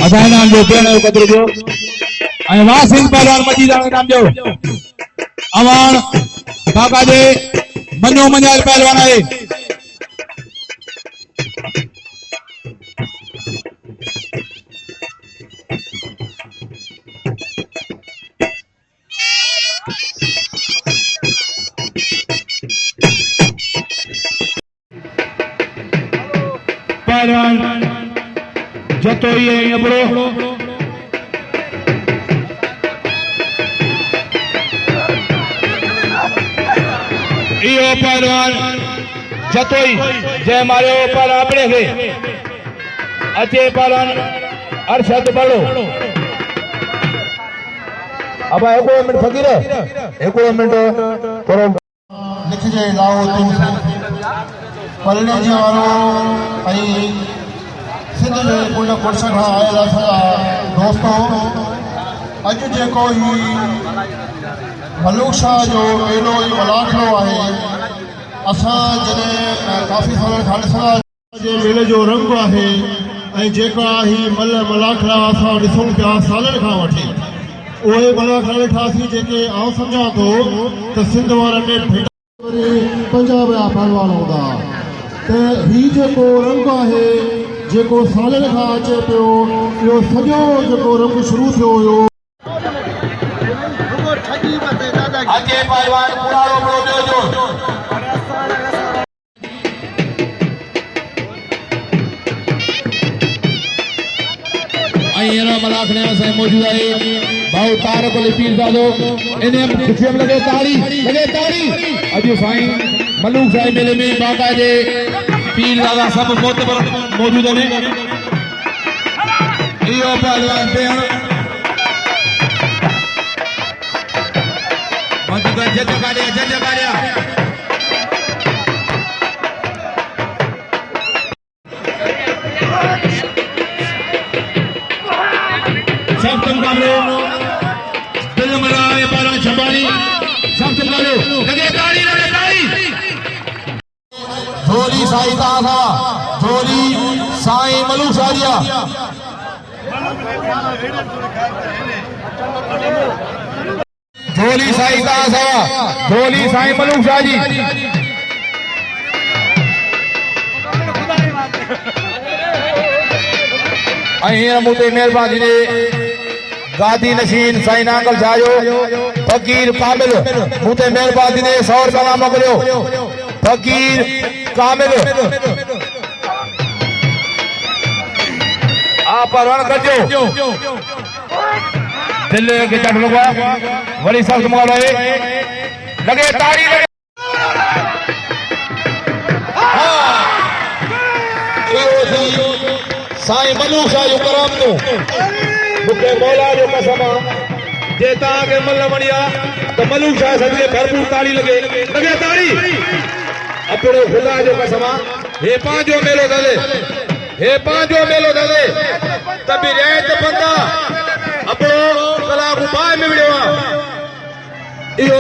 असांजे नाम जो पिण जो कदुर जो ऐं वाह सिंह पहलवान मजीदान जे नाम जो अवान काका जे मनो मञायल पहलवान आहे। पहलवान जतोई अबड़ो इहो पहलवान जतोई जय मारियो पर अपने खे अचे पहलवान अरशद बड़ो अब एको मिनट फकीर एको मिनट थोरो लिखजे लाओ तुम पलने जे वारो ऐं सिंध जे कुंड कुर्स खां आयल असांजा दोस्तों अॼु जेको ही मलूक शाह जो मेलो मलाखड़ो आहे असां जॾहिं काफ़ी सालनि खां ॾिसंदा जे मेले जो रंग आहे ऐं जेका ही मलाखड़ा असां ॾिसूं पिया सालनि खां वठी उहे मलाखड़ा ॾिठासीं जेके आउं सम्झां थो त सिंध वारनि में पंजाब जा पहलवान हूंदा त हीउ जेको रंग आहे जेको सालनि खां अचे पियो इहो सॼो जेको रंग शुरू थियो हुयो अचे पहलवान पुराणो बड़ो जो अहिड़ा मलाखड़े में मौजूद है भाऊ तारक अली पीर दादो इन्हें खुशी में लगे ताड़ी अजो साईं मलूक साईं मेले में बाबा जे पीर दादा सब मोतबर मौजूद है। इहो पहलवान भेण मौजूद जज काढ़िया सब मुकाबलो दिल मराए पारा छबानी सब मुकाबलो लगे ताड़ी झोली साईं तासा झोली साईं मलूक सारिया झोली साईं तासा झोली साईं मलूक शाह जी हींअर मूं ते महिरबानी ने गादी नशीन साईं नांगल शाह जो फकीर कामिल मूं ते महिरबानी ने 100 रुपया मोकिलियो फकीर कामिल आप परवान कजो दिल के चढ़ लगा वरी सख्त मुकाबला है लगे ताड़ी लगे साईं मलूक शाह जो करम तो मुखे मौला जो कसम जे ताके मल वणिया तो मलूक शाह सदके भरपूर ताड़ी लगे ताड़ी अपने खुदा जो कसम हे पांचो मेलो दले तभी रहत बंदा अपनो कला को बाय में विड़वा इहो